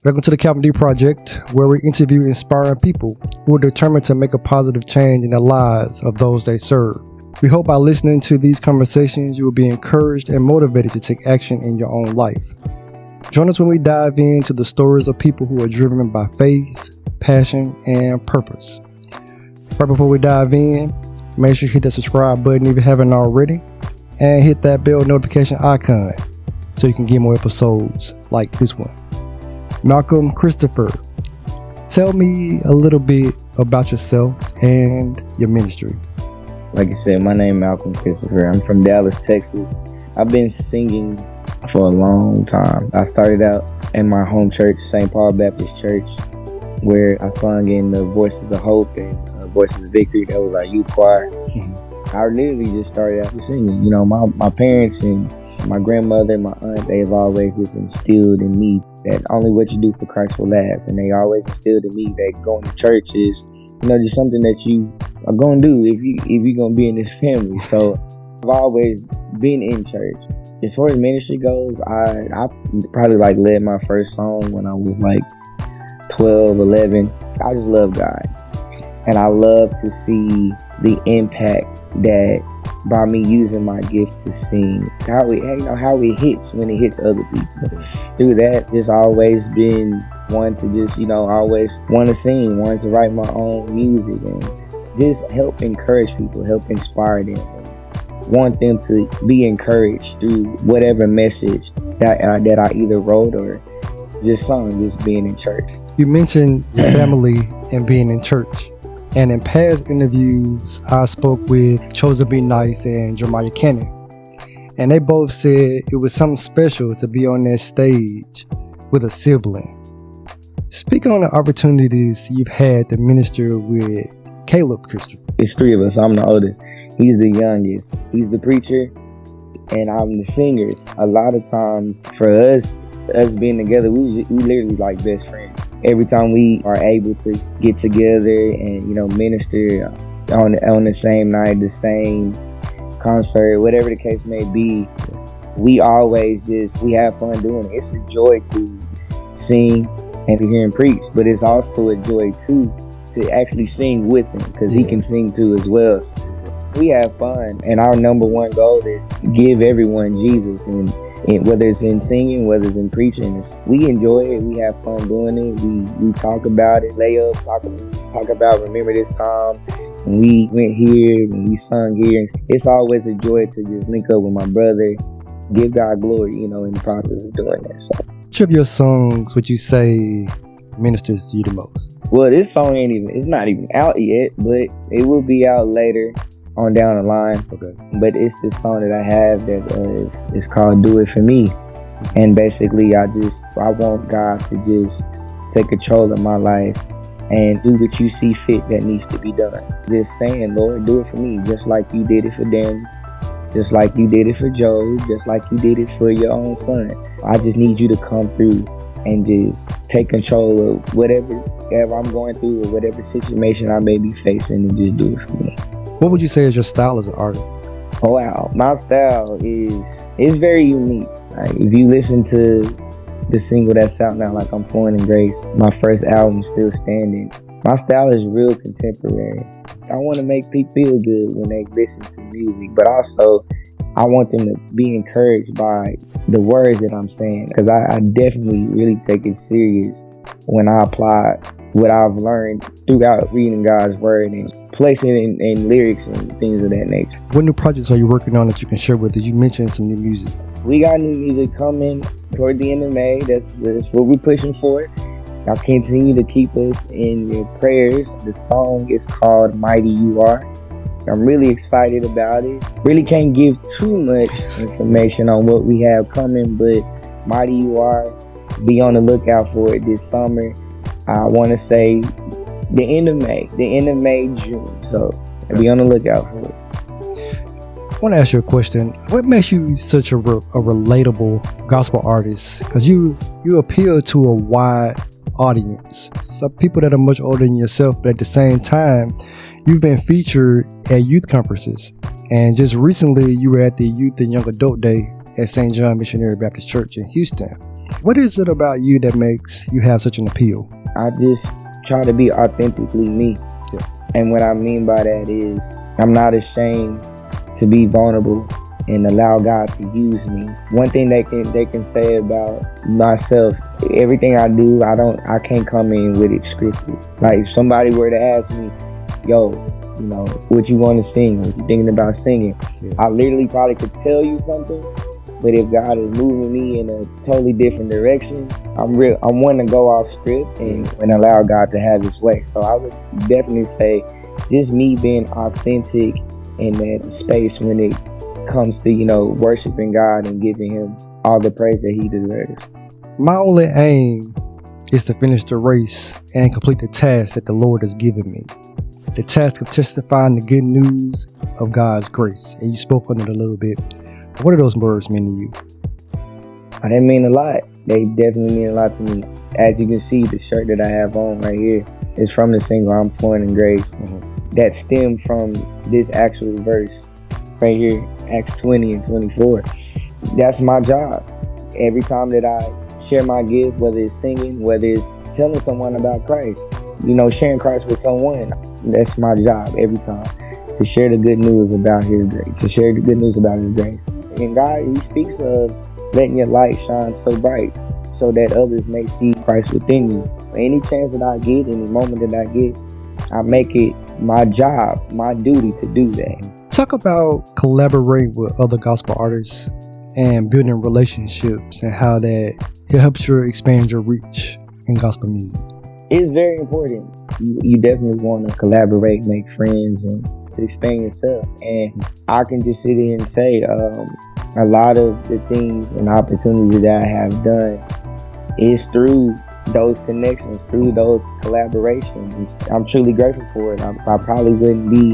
Welcome to the Calvin D Project, where we interview inspiring people who are determined to make a positive change in the lives of those they serve. We hope by listening to these conversations, you will be encouraged and motivated to take action in your own life. Join us when we dive into the stories of people who are driven by faith, passion, and purpose. Right before we dive in, make sure you hit that subscribe button if you haven't already, and hit that bell notification icon so you can get more episodes like this one. Malcom Christopher, tell me a little bit about yourself and your ministry. Like you said, my name is Malcom Christopher. I'm from Dallas, Texas. I've been singing for a long time. I started out in my home church, St. Paul Baptist Church, where I sung in the Voices of Hope and Voices of Victory. That was our youth choir. I literally just started out singing. You know, my parents and my grandmother, my aunt, they've always just instilled in me that only what you do for Christ will last. And they always instilled in me that going to church is, you know, just something that you are going to do if you're going to be in this family. So I've always been in church. As far as ministry goes, I probably led my first song when I was 12, 11. I just love God. And I love to see the impact that by me using my gift to sing, how it hits when it hits other people. Through that, just always been one to just, always want to sing, wanting to write my own music and just help encourage people, help inspire them, and want them to be encouraged through whatever message that I either wrote or just sung, just being in church. You mentioned your family and being in church. And in past interviews, I spoke with Chosen Be Nice and Jeremiah Cannon. And they both said it was something special to be on that stage with a sibling. Speak on the opportunities you've had to minister with Caleb Christopher. It's three of us. I'm the oldest. He's the youngest. He's the preacher, and I'm the singers. A lot of times for us being together, we literally like best friends. Every time we are able to get together and, minister on the same night, the same concert, whatever the case may be, we always we have fun doing it. It's a joy to sing and to hear him preach, but it's also a joy too to actually sing with him because he can sing too as well. So we have fun, and our number one goal is give everyone Jesus, and whether it's in singing, whether it's in preaching, we enjoy it. We have fun doing it. We talk about it, lay up, talk about remember this time when we went here, when we sung here. It's always a joy to just link up with my brother, give God glory, in the process of doing that. So, which of your songs would you say ministers to you the most? Well, this song it's not even out yet, but it will be out later on down the line. Okay. But it's the song that I have that is called Do It For Me. And basically I want God to just take control of my life and do what you see fit that needs to be done. Just saying, Lord, do it for me, just like you did it for Daniel, just like you did it for Job, just like you did it for your own son. I just need you to come through and just take control of whatever I'm going through or whatever situation I may be facing, and just do it for me. What would you say is your style as an artist? Oh, wow. My style is very unique. If you listen to the single that's out now, I'm Foreign in Grace, my first album, Still Standing, my style is real contemporary. I want to make people feel good when they listen to music, but also I want them to be encouraged by the words that I'm saying, because I definitely really take it serious when I apply what I've learned throughout reading God's word and placing it in lyrics and things of that nature. What new projects are you working on that you can share with us? You mentioned some new music. We got new music coming toward the end of May. That's what we're pushing for. Y'all continue to keep us in your prayers. The song is called Mighty You Are. I'm really excited about it. Really can't give too much information on what we have coming, but Mighty You Are, be on the lookout for it this summer. I want to say the end of May, June. So be on the lookout for it. I want to ask you a question. What makes you such a relatable gospel artist? Because you appeal to a wide audience. Some people that are much older than yourself, but at the same time, you've been featured at youth conferences. And just recently, you were at the Youth and Young Adult Day at St. John Missionary Baptist Church in Houston. What is it about you that makes you have such an appeal? I just try to be authentically me. And what I mean by that is I'm not ashamed to be vulnerable and allow God to use me. One thing they can say about myself, everything I do, I can't come in with it scripted. Like if somebody were to ask me, yo, you know, what you want to sing, what you thinking about singing, I literally probably could tell you something, but if God is moving me in a totally different direction, I'm wanting to go off script and allow God to have his way. So I would definitely say just me being authentic in that space when it comes to, you know, worshiping God and giving him all the praise that he deserves. My only aim is to finish the race and complete the task that the Lord has given me. The task of testifying the good news of God's grace. And you spoke on it a little bit. What do those words mean to you? They mean a lot. They definitely mean a lot to me. As you can see, the shirt that I have on right here is from the single I'm Flowing in Grace. That stemmed from this actual verse right here, Acts 20 and 24. That's my job. Every time that I share my gift, whether it's singing, whether it's telling someone about Christ, you know, sharing Christ with someone, that's my job every time. To share the good news about his grace, to share the good news about his grace. And God, he speaks of letting your light shine so bright so that others may see Christ within you. Any chance that I get, any moment that I get, I make it my job, my duty to do that. Talk about collaborating with other gospel artists and building relationships and how that helps you expand your reach in gospel music. It's very important. You definitely want to collaborate, make friends, and to expand yourself. And I can just sit here and say a lot of the things and opportunities that I have done is through those connections, through those collaborations. I'm truly grateful for it. I probably wouldn't be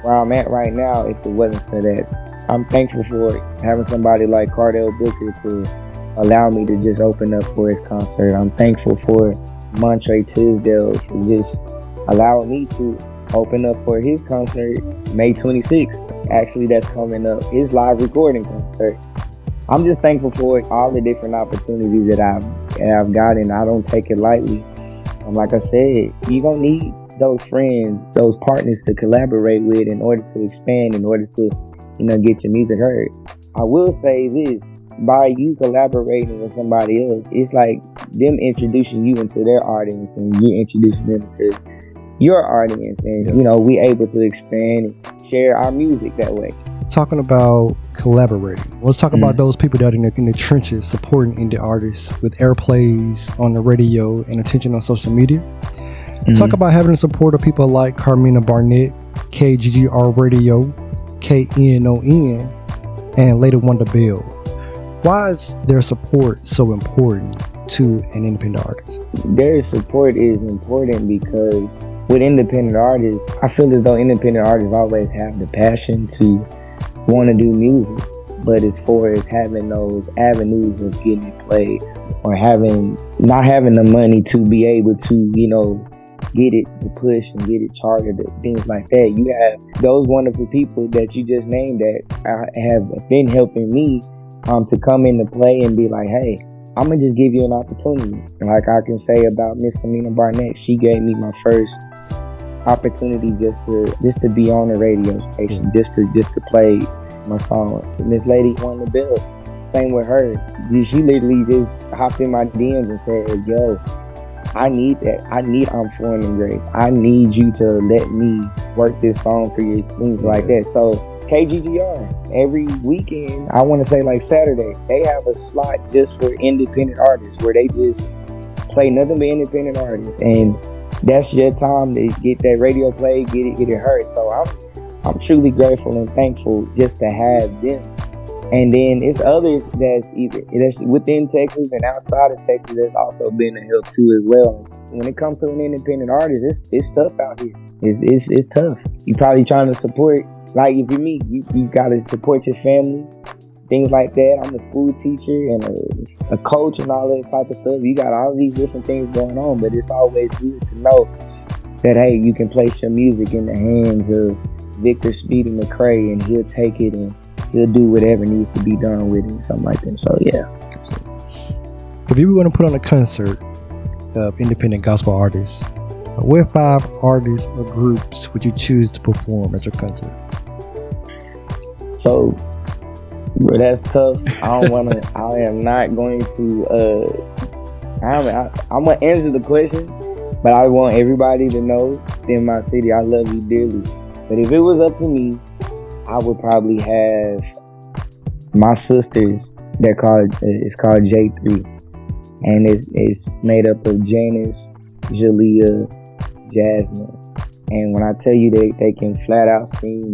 where I'm at right now if it wasn't for that. I'm thankful for having somebody like Cardell Booker to allow me to just open up for his concert. I'm thankful for Montre Tisdale for just allowing me to open up for his concert May 26th. Actually, that's coming up, his live recording concert. I'm just thankful for all the different opportunities that I've gotten. I don't take it lightly. Like I said, you're going to need those friends, those partners to collaborate with in order to expand, in order to, you know, get your music heard. I will say this, by you collaborating with somebody else, it's like them introducing you into their audience and you introducing them to your audience, and you know, we able to expand and share our music that way. Talking about collaborating, let's talk about those people that are in the trenches supporting indie artists with airplays on the radio and attention on social media. Talk about having the support of people like Carmina Barnett, KGGR Radio, KNON, and later Wonder Bell. Why is their support so important to an independent artist? Their support is important because with independent artists, I feel as though independent artists always have the passion to want to do music, but as far as having those avenues of getting it played or not having the money to be able to, you know, get it to push and get it charted, things like that, you have those wonderful people that you just named that have been helping me to come into play and be like, hey, I'm gonna just give you an opportunity. Like I can say about Miss Carmina Barnett, she gave me my first opportunity just to be on the radio station, just to play my song. Miss Lady Wonder Bell, same with her. She literally just hopped in my DMs and said, yo, I need that. I need I'm Flowing in Grace. I need you to let me work this song for you, things like that. So KGGR, every weekend, I want to say like Saturday, they have a slot just for independent artists where they just play nothing but independent artists. And that's your time to get that radio play, get it heard. So I'm truly grateful and thankful just to have them. And then it's others that's within Texas and outside of Texas that's also been a help too as well. When it comes to an independent artist, it's tough out here. It's tough. You probably trying to support, like if you're me, you got to support your family, things like that. I'm a school teacher and a coach and all that type of stuff. You got all these different things going on, but it's always good to know that, hey, you can place your music in the hands of Victor Speedy McCrae and he'll take it and he'll do whatever needs to be done with it and something like that. So yeah. If you were going to put on a concert of independent gospel artists, what 5 artists or groups would you choose to perform at your concert? So, bro, that's tough. I am not going to, I'm going to answer the question, but I want everybody to know in my city, I love you dearly. But if it was up to me, I would probably have my sisters. It's called J3. And it's made up of Janice, Jalea, Jasmine. And when I tell you they can flat out sing,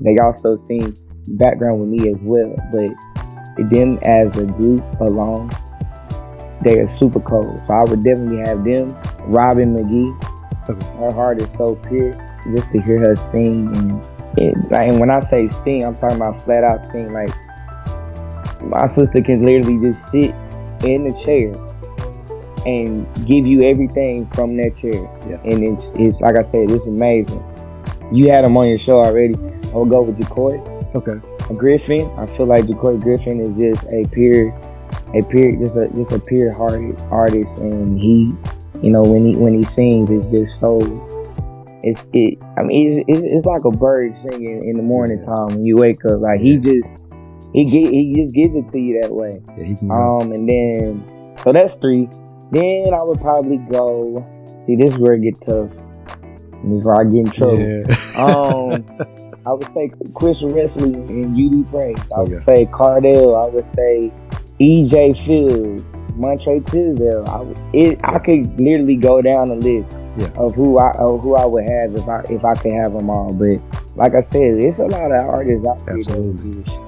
They also sing background with me as well. But them as a group alone, they are super cold. So I would definitely have them. Robin McGee, her heart is so pure. Just to hear her sing. And when I say sing, I'm talking about flat out sing. Like, my sister can literally just sit in the chair and give you everything from that chair. Yeah. And it's like I said, it's amazing. You had them on your show already. I'll go with Jacoy. Okay. Griffin. I feel like Jacoy Griffin is just a pure hearted artist, and he, when he sings, it's just so. It's like a bird singing in the morning time when you wake up. Like he just gives it to you that way. Yeah, he can and then so that's 3. Then I would probably go. See, this is where it get tough. This is where I get in trouble. Yeah. I would say Chris Wesley and UD Praise. I would say Cardell. I would say EJ Fields, Montre Tisdale. I could literally go down the list of who I would have if I could have them all. But like I said, it's a lot of artists out there that are just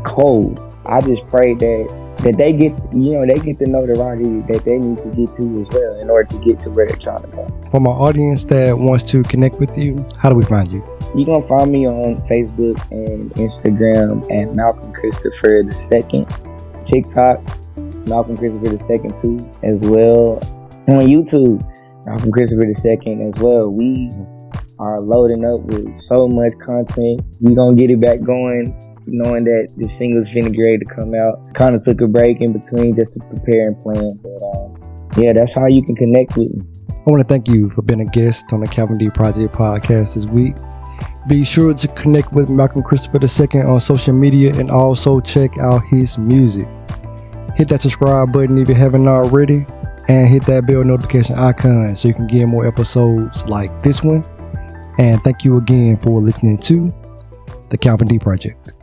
cold. I just pray that they get the notoriety that they need to get to as well in order to get to where they're trying to go. For my audience that wants to connect with you, how do we find you? You can find me on Facebook and Instagram at Malcom Christopher II. TikTok, Malcom Christopher II too, as well. On YouTube, Malcom Christopher II as well. We are loading up with so much content. We gonna get it back going, knowing that the single's finna get ready to come out. Kind of took a break in between just to prepare and plan. But that's how you can connect with me. I want to thank you for being a guest on the Calvin D Project podcast this week. Be sure to connect with Malcom Christopher II on social media and also check out his music. Hit that subscribe button if you haven't already, and hit that bell notification icon so you can get more episodes like this one. And thank you again for listening to the Calvin D Project.